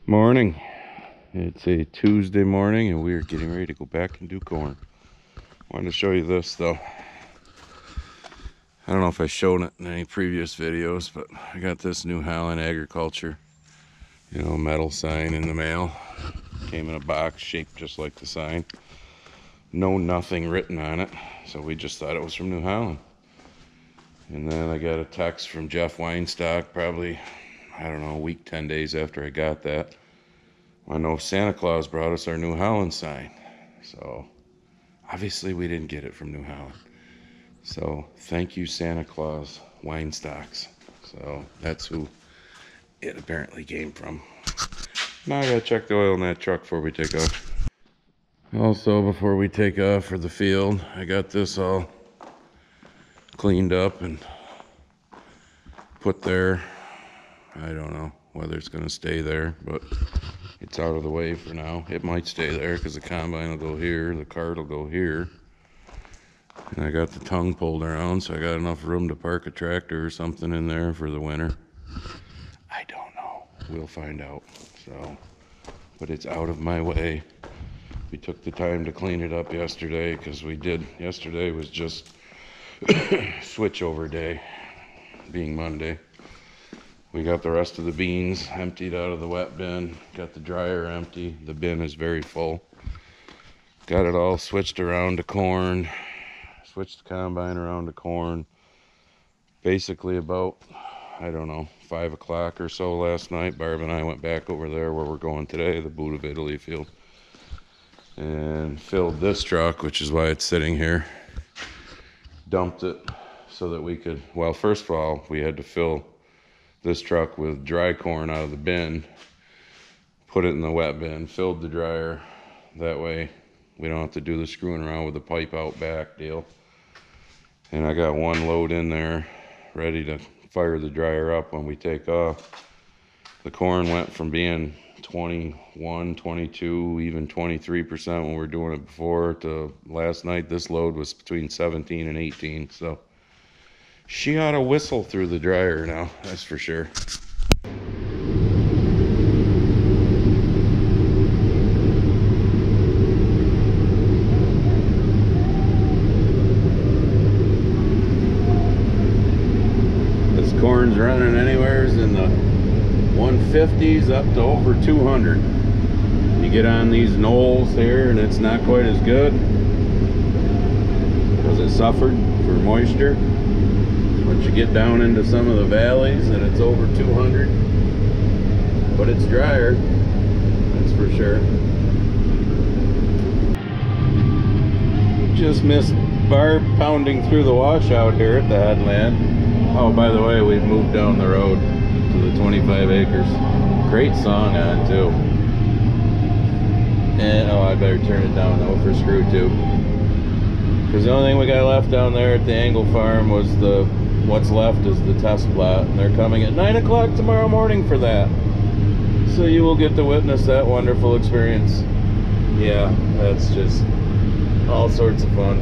Morning. It's a Tuesday morning and we are getting ready to go back and do corn. Wanted to show you this though. I don't know if I've shown it in any previous videos, but I got this New Holland Agriculture, metal sign in the mail. Came in a box shaped just like the sign. Nothing written on it, so we just thought it was from New Holland. And then I got a text from Jeff Weinstock probably, I don't know, a week, 10 days after I got that. I know Santa Claus brought us our New Holland sign. So obviously we didn't get it from New Holland. So thank you, Santa Claus Weinstocks. So that's who it apparently came from. Now I gotta check the oil in that truck before we take off. Also, before we take off for the field, I got this all cleaned up and put there. I don't know whether it's gonna stay there, but it's out of the way for now. It might stay there because the combine will go here, the cart will go here. And I got the tongue pulled around, so I got enough room to park a tractor or something in there for the winter. I don't know. We'll find out. So, but it's out of my way. We took the time to clean it up yesterday because we did. Yesterday was just switchover day, being Monday. We got the rest of the beans emptied out of the wet bin. Got the dryer empty. The bin is very full. Got it all switched around to corn. Switched the combine around to corn. Basically about, I don't know, 5 o'clock or so last night, Barb and I went back over there where we're going today, the Boot of Italy field, and filled this truck, which is why it's sitting here. Dumped it so that we could, well, first of all, we had to fill this truck with dry corn out of the bin, put it in the wet bin, filled the dryer. That way we don't have to do the screwing around with the pipe out back deal. And I got one load in there ready to fire the dryer up when we take off. The corn went from being 21, 22, even 23% when we were doing it before to last night. This load was between 17 and 18. So she ought to whistle through the dryer now, that's for sure. This corn's running anywhere in the 150s up to over 200. You get on these knolls here and it's not quite as good because it suffered for moisture. Once you get down into some of the valleys and it's over 200, but it's drier, that's for sure. Just missed Barb pounding through the washout here at the headland. Oh, by the way, we've moved down the road to the 25 acres. Great song on too. And oh, I better turn it down though for screw tube, because the only thing we got left down there at the Angle Farm was what's left is the test plot, and they're coming at 9 o'clock tomorrow morning for that. So you will get to witness that wonderful experience. Yeah, that's just all sorts of fun.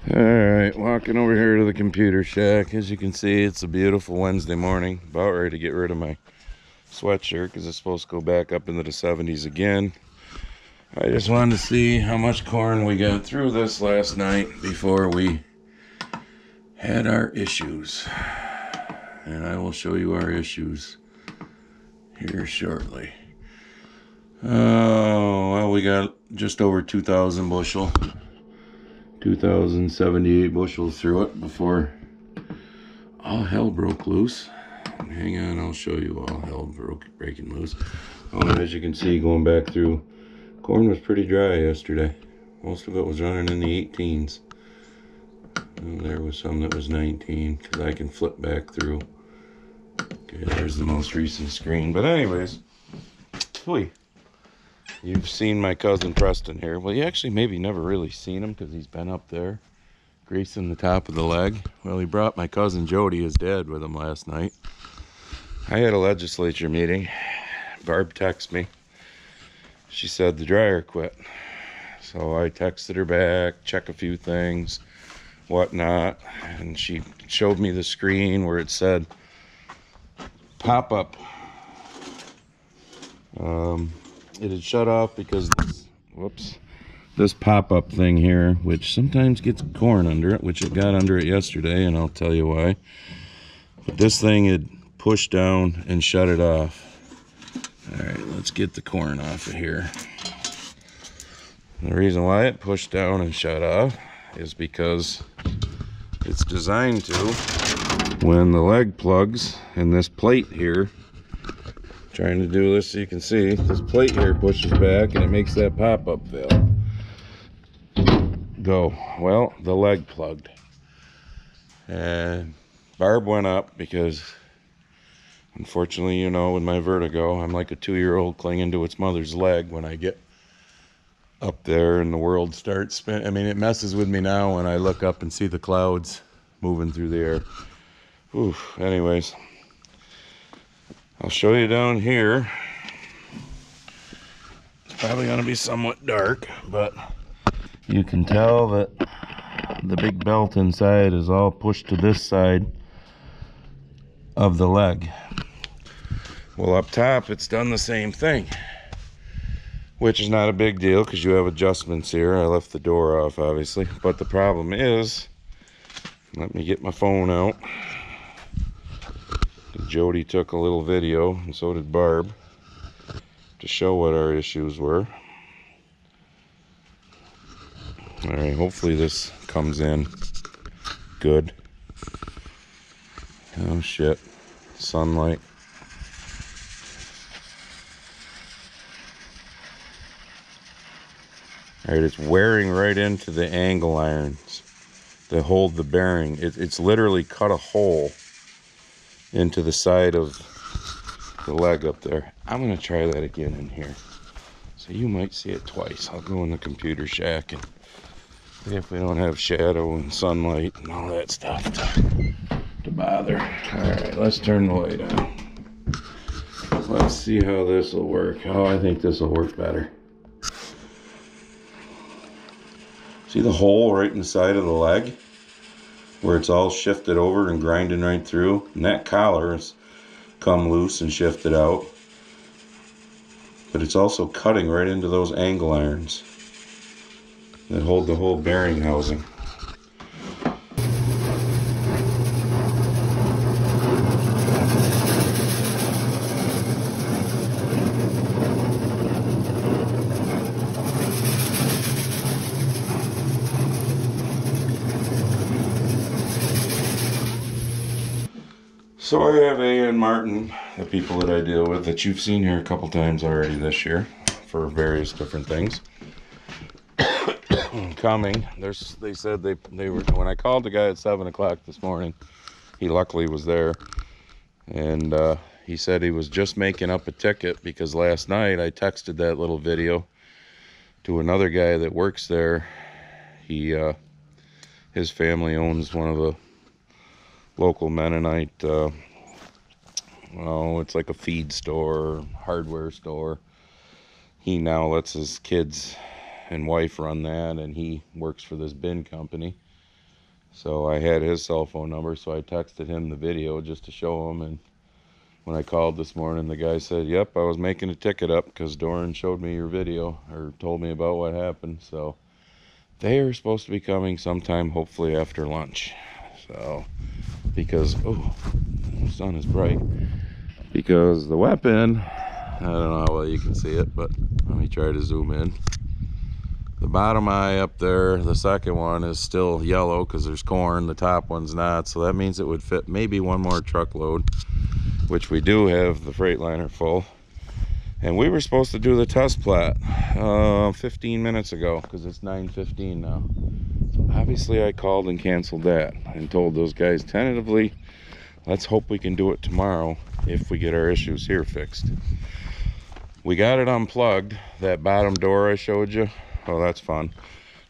Alright, walking over here to the computer shack. As you can see, it's a beautiful Wednesday morning. About ready to get rid of my sweatshirt because it's supposed to go back up into the 70s again. I just wanted to see how much corn we got through this last night before we had our issues. And I will show you our issues here shortly. Oh, well, we got just over 2,000 bushel. 2,078 bushels through it before all hell broke loose. Hang on, I'll show you all hell breaking loose. Oh, as you can see, going back through, corn was pretty dry yesterday. Most of it was running in the 18s. And there was some that was 19, because I can flip back through. Okay, there's the most recent screen. But anyways, you've seen my cousin Preston here. Well, you actually maybe never really seen him because he's been up there greasing the top of the leg. Well, he brought my cousin Jody, his dad, with him last night. I had a legislature meeting. Barb texted me. She said the dryer quit. So I texted her back, check a few things, whatnot, and she showed me the screen where it said pop-up It had shut off because this pop-up thing here, which sometimes gets corn under it, which it got under it yesterday, and I'll tell you why. But this thing had pushed down and shut it off. All right, let's get the corn off of here. The reason why it pushed down and shut off is because it's designed to, when the leg plugs in this plate here, trying to do this so you can see, this plate here pushes back and it makes that pop-up valve go. Well, the leg plugged. And Barb went up because, unfortunately, you know, with my vertigo, I'm like a 2-year-old clinging to its mother's leg when I get up there and the world starts spinning. I mean, it messes with me now when I look up and see the clouds moving through the air. Oof. Anyways, I'll show you down here. It's probably going to be somewhat dark, but you can tell that the big belt inside is all pushed to this side of the leg. Well, up top, it's done the same thing, which is not a big deal because you have adjustments here. I left the door off, obviously, but the problem is, let me get my phone out. Jody took a little video, and so did Barb, to show what our issues were. All right, hopefully this comes in good. Oh shit, sunlight. All right, it's wearing right into the angle irons that hold the bearing. It's literally cut a hole into the side of the leg up there. I'm gonna try that again in here. So you might see it twice. I'll go in the computer shack and see if we don't have shadow and sunlight and all that stuff to bother. All right, let's turn the light on. Let's see how this will work. Oh, I think this will work better. See the hole right in the side of the leg where it's all shifted over and grinding right through? And that collar has come loose and shifted out. But it's also cutting right into those angle irons that hold the whole bearing housing. So I have A and Martin, the people that I deal with, that you've seen here a couple times already this year for various different things. Coming. They said they were, when I called the guy at 7 o'clock this morning, he luckily was there, and he said he was just making up a ticket because last night I texted that little video to another guy that works there. His family owns one of the local Mennonite, well, it's like a feed store, hardware store. He now lets his kids and wife run that, and he works for this bin company. So I had his cell phone number, so I texted him the video just to show him. And when I called this morning, the guy said, yep, I was making a ticket up because Doran showed me your video, or told me about what happened. So they are supposed to be coming sometime, hopefully after lunch. So, because, oh, the sun is bright. Because the weapon, I don't know how well you can see it, but let me try to zoom in. The bottom eye up there, the second one, is still yellow because there's corn. The top one's not, so that means it would fit maybe one more truckload, which we do have the Freightliner full. And we were supposed to do the test plat 15 minutes ago because it's 9:15 now. So obviously I called and canceled that and told those guys tentatively, let's hope we can do it tomorrow if we get our issues here fixed. We got it unplugged, that bottom door I showed you. Oh, that's fun.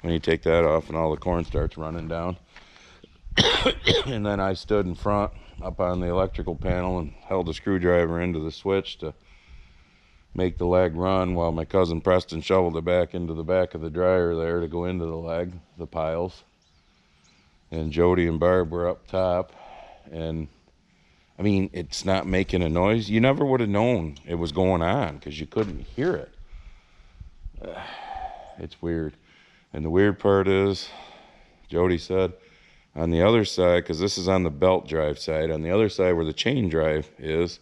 When you take that off and all the corn starts running down. And then I stood in front up on the electrical panel and held a screwdriver into the switch to make the leg run while my cousin Preston shoveled it back into the back of the dryer there to go into the leg, the piles. And Jody and Barb were up top, and I mean, it's not making a noise. You never would have known it was going on because you couldn't hear it. It's weird. And the weird part is, Jody said, on the other side, because this is on the belt drive side, on the other side where the chain drive is,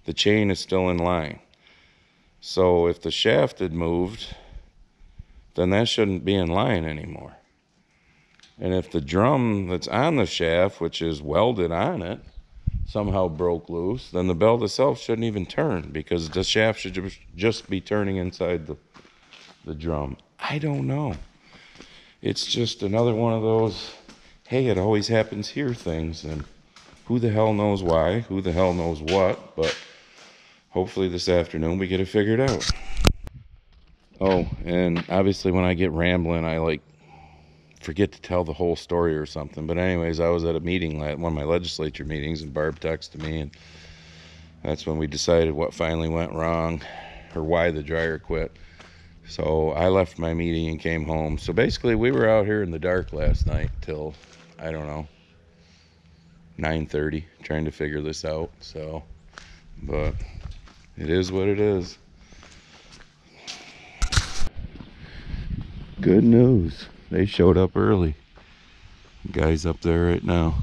the chain is still in line. So if the shaft had moved, then that shouldn't be in line anymore. And if the drum that's on the shaft, which is welded on it, somehow broke loose, then the belt itself shouldn't even turn, because the shaft should just be turning inside the drum. I don't know. It's just another one of those, hey, it always happens here things, and who the hell knows why, who the hell knows what, but hopefully this afternoon we get it figured out. Oh, and obviously when I get rambling, I like forget to tell the whole story or something. But anyways, I was at a meeting, one of my legislature meetings, and Barb texted me, and that's when we decided what finally went wrong, or why the dryer quit. So I left my meeting and came home. So basically we were out here in the dark last night till, I don't know, 9:30 trying to figure this out. So, but it is what it is. Good news, they showed up early. Guy's up there right now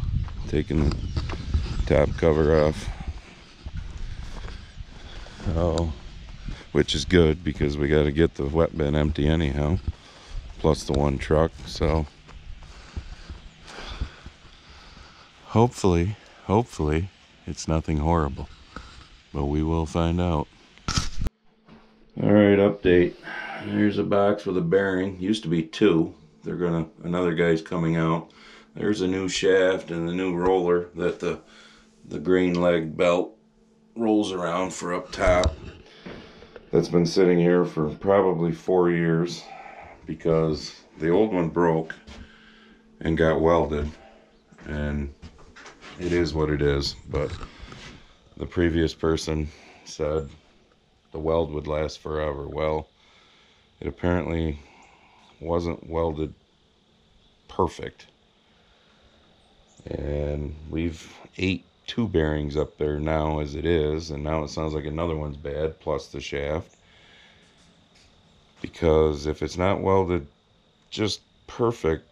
taking the top cover off. Oh, which is good because we got to get the wet bin empty anyhow, plus the one truck. So hopefully it's nothing horrible, but we will find out. All right, update. Here's a box with a bearing. Used to be two. Another guy's coming out. There's a new shaft and the new roller that the green leg belt rolls around for up top. That's been sitting here for probably 4 years because the old one broke and got welded, and it is what it is. But the previous person said the weld would last forever. Well, it apparently wasn't welded perfect, and we've ate 2 bearings up there now as it is, and now it sounds like another one's bad, plus the shaft, because if it's not welded just perfect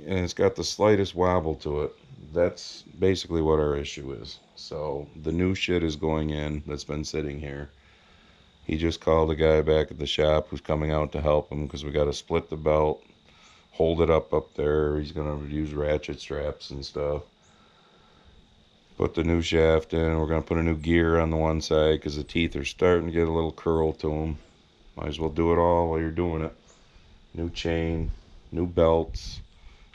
and it's got the slightest wobble to it, that's basically what our issue is. So the new shit is going in that's been sitting here. He just called a guy back at the shop who's coming out to help him because we got to split the belt, hold it up there. He's going to use ratchet straps and stuff. Put the new shaft in. We're going to put a new gear on the one side because the teeth are starting to get a little curl to them. Might as well do it all while you're doing it. New chain, new belts,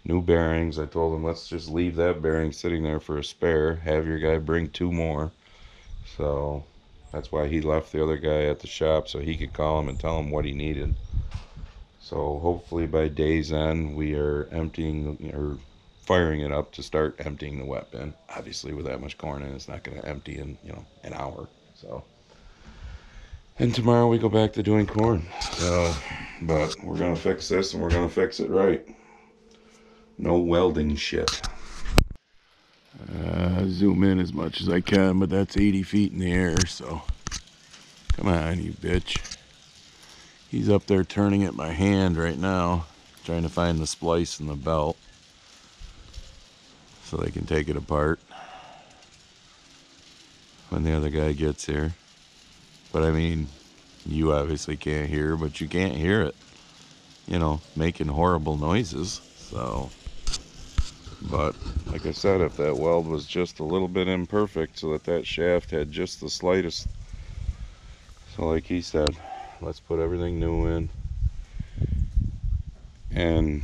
new bearings. I told him, let's just leave that bearing sitting there for a spare. Have your guy bring 2 more. So that's why he left the other guy at the shop, so he could call him and tell him what he needed. So hopefully by day's end, we are emptying or firing it up to start emptying the wet bin. Obviously, with that much corn in, it's not going to empty in, an hour. So, and tomorrow we go back to doing corn. So, but we're going to fix this, and we're going to fix it right. No welding shit. Zoom in as much as I can, but that's 80 feet in the air, so come on, you bitch. He's up there turning at my hand right now, trying to find the splice in the belt so they can take it apart when the other guy gets here. But I mean, you obviously can't hear, but you can't hear it, making horrible noises. So, but like I said, if that weld was just a little bit imperfect so that shaft had just the slightest, so like he said, let's put everything new in. And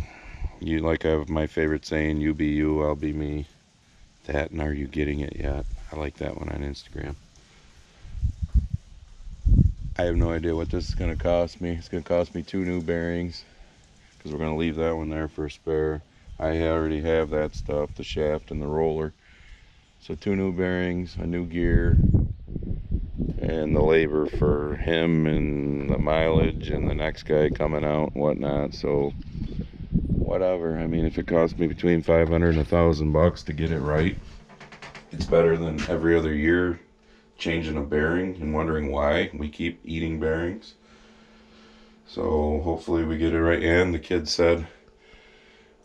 you, like I have my favorite saying, you be you, I'll be me. That, and are you getting it yet? I like that one on Instagram. I have no idea what this is going to cost me. It's going to cost me 2 new bearings because we're going to leave that one there for a spare. I already have that stuff, the shaft and the roller. So 2 new bearings, a new gear, and the labor for him and the mileage and the next guy coming out and whatnot. So whatever. I mean, if it costs me between $500 and $1,000 to get it right, It's better than every other year changing a bearing and wondering why we keep eating bearings. So hopefully we get it right. And the kid said,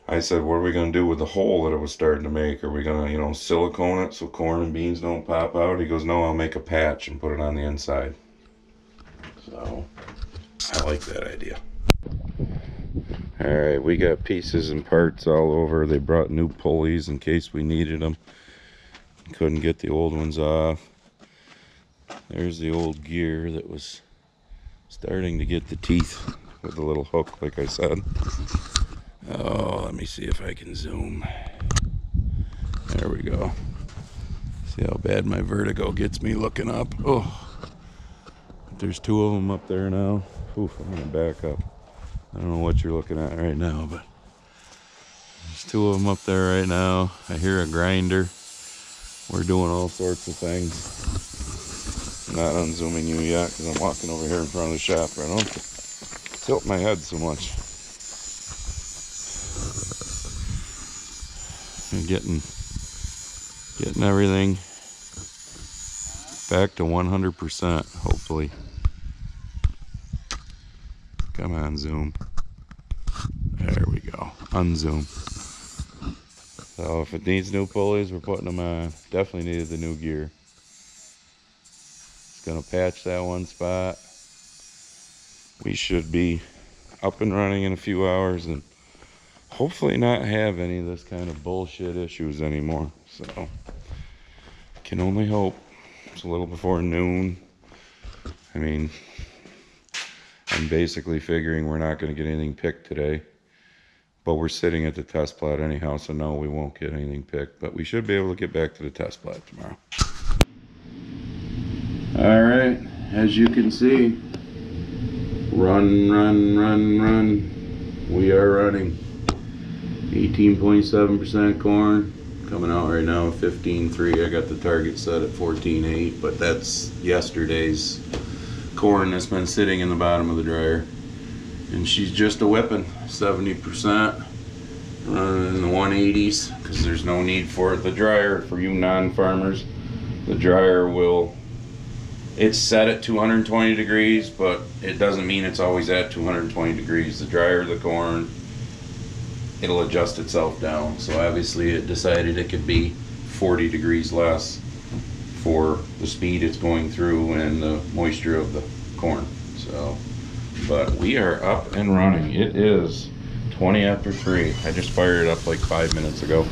I said, what are we going to do with the hole that it was starting to make? Are we going to, silicone it so corn and beans don't pop out? He goes, no, I'll make a patch and put it on the inside. So I like that idea. All right, we got pieces and parts all over. They brought new pulleys in case we needed them. Couldn't get the old ones off. There's the old gear that was starting to get the teeth with the little hook, like I said. Oh, let me see if I can zoom. There we go. See how bad my vertigo gets me looking up. Oh, there's two of them up there now. Oof, I'm gonna back up. I don't know what you're looking at right now, but there's two of them up there right now. I hear a grinder. We're doing all sorts of things. I'm not unzooming you yet because I'm walking over here in front of the shop. I don't tilt my head so much. And getting everything back to 100%, hopefully. Come on, zoom. There we go. Unzoom. So if it needs new pulleys, we're putting them on. Definitely needed the new gear. It's gonna patch that one spot. We should be up and running in a few hours and hopefully not have any of this kind of bullshit issues anymore. So can only hope. It's a little before noon. I mean, I'm basically figuring we're not going to get anything picked today, but we're sitting at the test plot anyhow, so no, we won't get anything picked, but we should be able to get back to the test plot tomorrow. All right, as you can see, run, we are running. 18.7% corn, coming out right now 15.3. I got the target set at 14.8, but that's yesterday's corn that's been sitting in the bottom of the dryer. And she's just a whipping 70%, running in the 180s because there's no need for it. The dryer, for you non-farmers, the dryer it's set at 220 degrees, but it doesn't mean it's always at 220 degrees. The drier the corn, it'll adjust itself down. So obviously it decided it could be 40 degrees less for the speed it's going through and the moisture of the corn. So, but we are up and running. It is 20 after 3. I just fired it up like 5 minutes ago.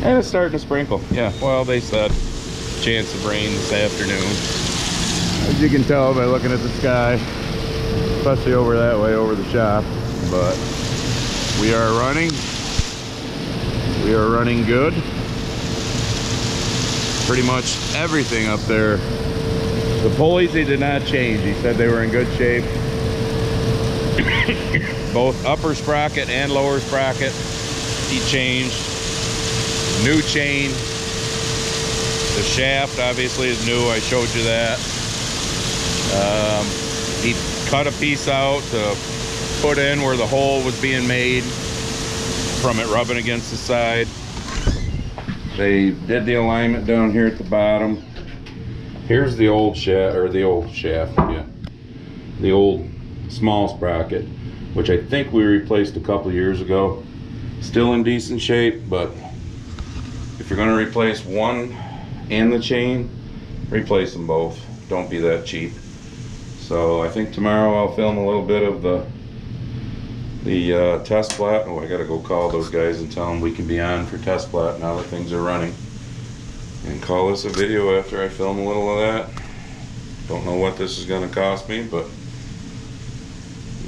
And it's starting to sprinkle. Yeah, well, they said chance of rain this afternoon. As you can tell by looking at the sky, especially over that way, over the shop. But we are running. We are running good. Pretty much everything up there. The pulleys, he did not change. He said they were in good shape. Both upper sprocket and lower sprocket, he changed. New chain. The shaft obviously is new. I showed you that. He cut a piece out to put in where the hole was being made from it rubbing against the side. They did the alignment down here at the bottom. Here's the old shaft, or the old shaft, yeah. The old small sprocket, which I think we replaced a couple years ago. Still in decent shape, but if you're gonna replace one and the chain, replace them both. Don't be that cheap. So I think tomorrow I'll film a little bit of the test plot. Oh, I gotta go call those guys and tell them we can be on for test plot now that things are running. And call this a video after I film a little of that. Don't know what this is gonna cost me, but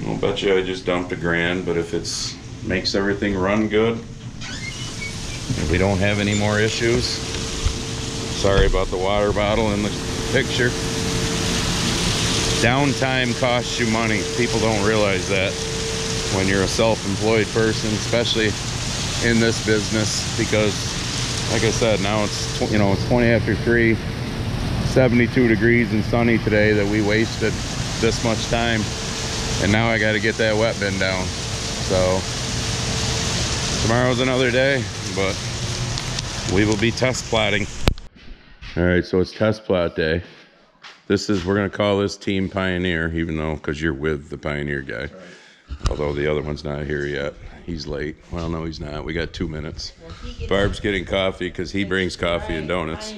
I'll bet you I just dumped $1,000. But if it's makes everything run good, if we don't have any more issues, sorry about the water bottle in the picture. Downtime costs you money. People don't realize that when you're a self-employed person, especially in this business, because like I said, now it's it's 20 after 3, 72 degrees and sunny today, that we wasted this much time, and now I got to get that wet bin down. So tomorrow's another day, but we will be test plotting. All right, so it's test plot day. This is, we're gonna call this Team Pioneer, even though, because you're with the Pioneer guy. Right. Although the other one's not here yet. He's late. Well, no, he's not. We got 2 minutes. Barb's getting coffee because he brings coffee and donuts.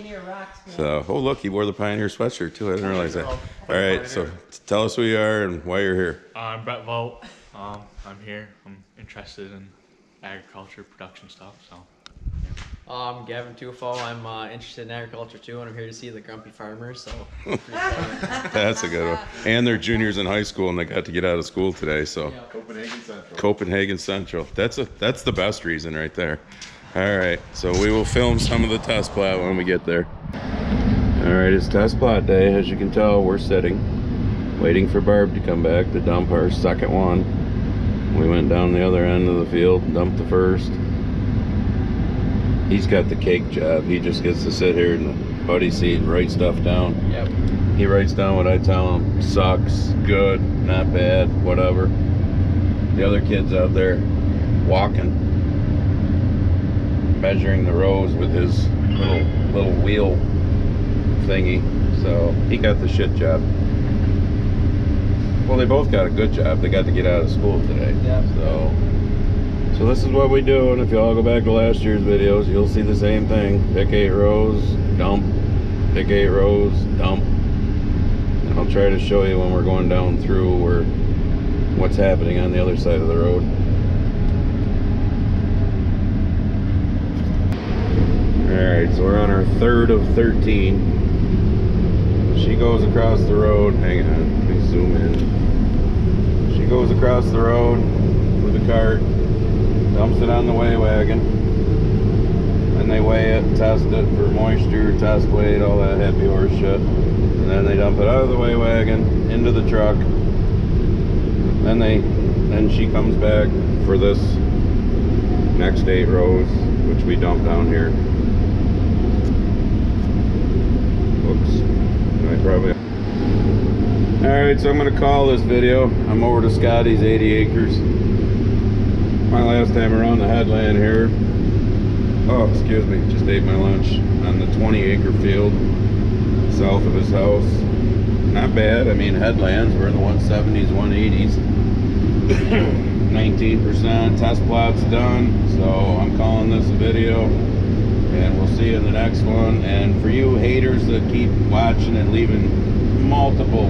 So, oh look, he wore the Pioneer sweatshirt too. I didn't realize that. All right, so tell us who you are and why you're here. I'm Brett Vogt. I'm here. I'm interested in agriculture, production stuff. So. I'm Gavin Tufo. I'm interested in agriculture too, and I'm here to see the grumpy farmers. So that's a good one. And they're juniors in high school, and they got to get out of school today. So yeah. Copenhagen Central. Copenhagen Central. That's the best reason right there. All right, so we will film some of the test plot when we get there. All right, it's test plot day. As you can tell, we're sitting, waiting for Barb to come back to dump our second one. We went down the other end of the field and dumped the first. He's got the cake job. He just gets to sit here in the buddy seat and write stuff down. Yep. He writes down what I tell him. Sucks, good, not bad, whatever. The other kid's out there walking, measuring the rows with his little wheel thingy. So he got the shit job. Well, they both got a good job. They got to get out of school today. Yep. So this is what we do, and if you all go back to last year's videos, you'll see the same thing. Pick 8 rows, dump. Pick 8 rows, dump. And I'll try to show you when we're going down through what's happening on the other side of the road. Alright, so we're on our third of 13. She goes across the road. Hang on, let me zoom in. She goes across the road with a cart. Dumps it on the weigh wagon, and they weigh it, test it for moisture, test weight, all that happy horse shit, and then they dump it out of the weigh wagon into the truck. Then she comes back for this next 8 rows, which we dump down here. Whoops, I probably. All right, so I'm gonna call this video. I'm over to Scotty's 80 acres. My last time around the headland here, oh excuse me, just ate my lunch on the 20-acre field south of his house. Not bad. I mean, headlands, we're in the 170s, 180s. 19%. Test plot's done, so I'm calling this a video, and we'll see you in the next one. And for you haters that keep watching and leaving multiple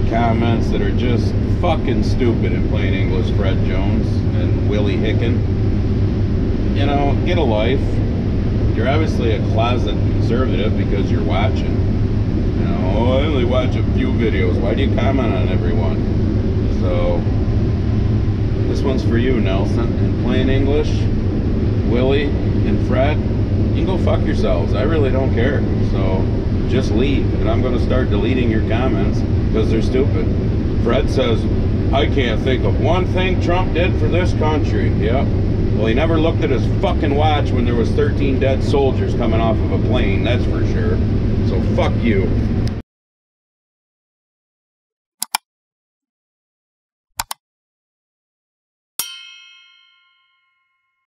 comments that are just fucking stupid in plain English, Fred Jones and Willie Hicken, you know, get a life. You're obviously a closet conservative because you're watching. You know, oh, I only watch a few videos. Why do you comment on everyone? So this one's for you, Nelson. In plain English, Willie and Fred, you can go fuck yourselves. I really don't care. So just leave, and I'm going to start deleting your comments because they're stupid. Fred says, I can't think of one thing Trump did for this country. Yep. Well, he never looked at his fucking watch when there was 13 dead soldiers coming off of a plane, that's for sure. So fuck you.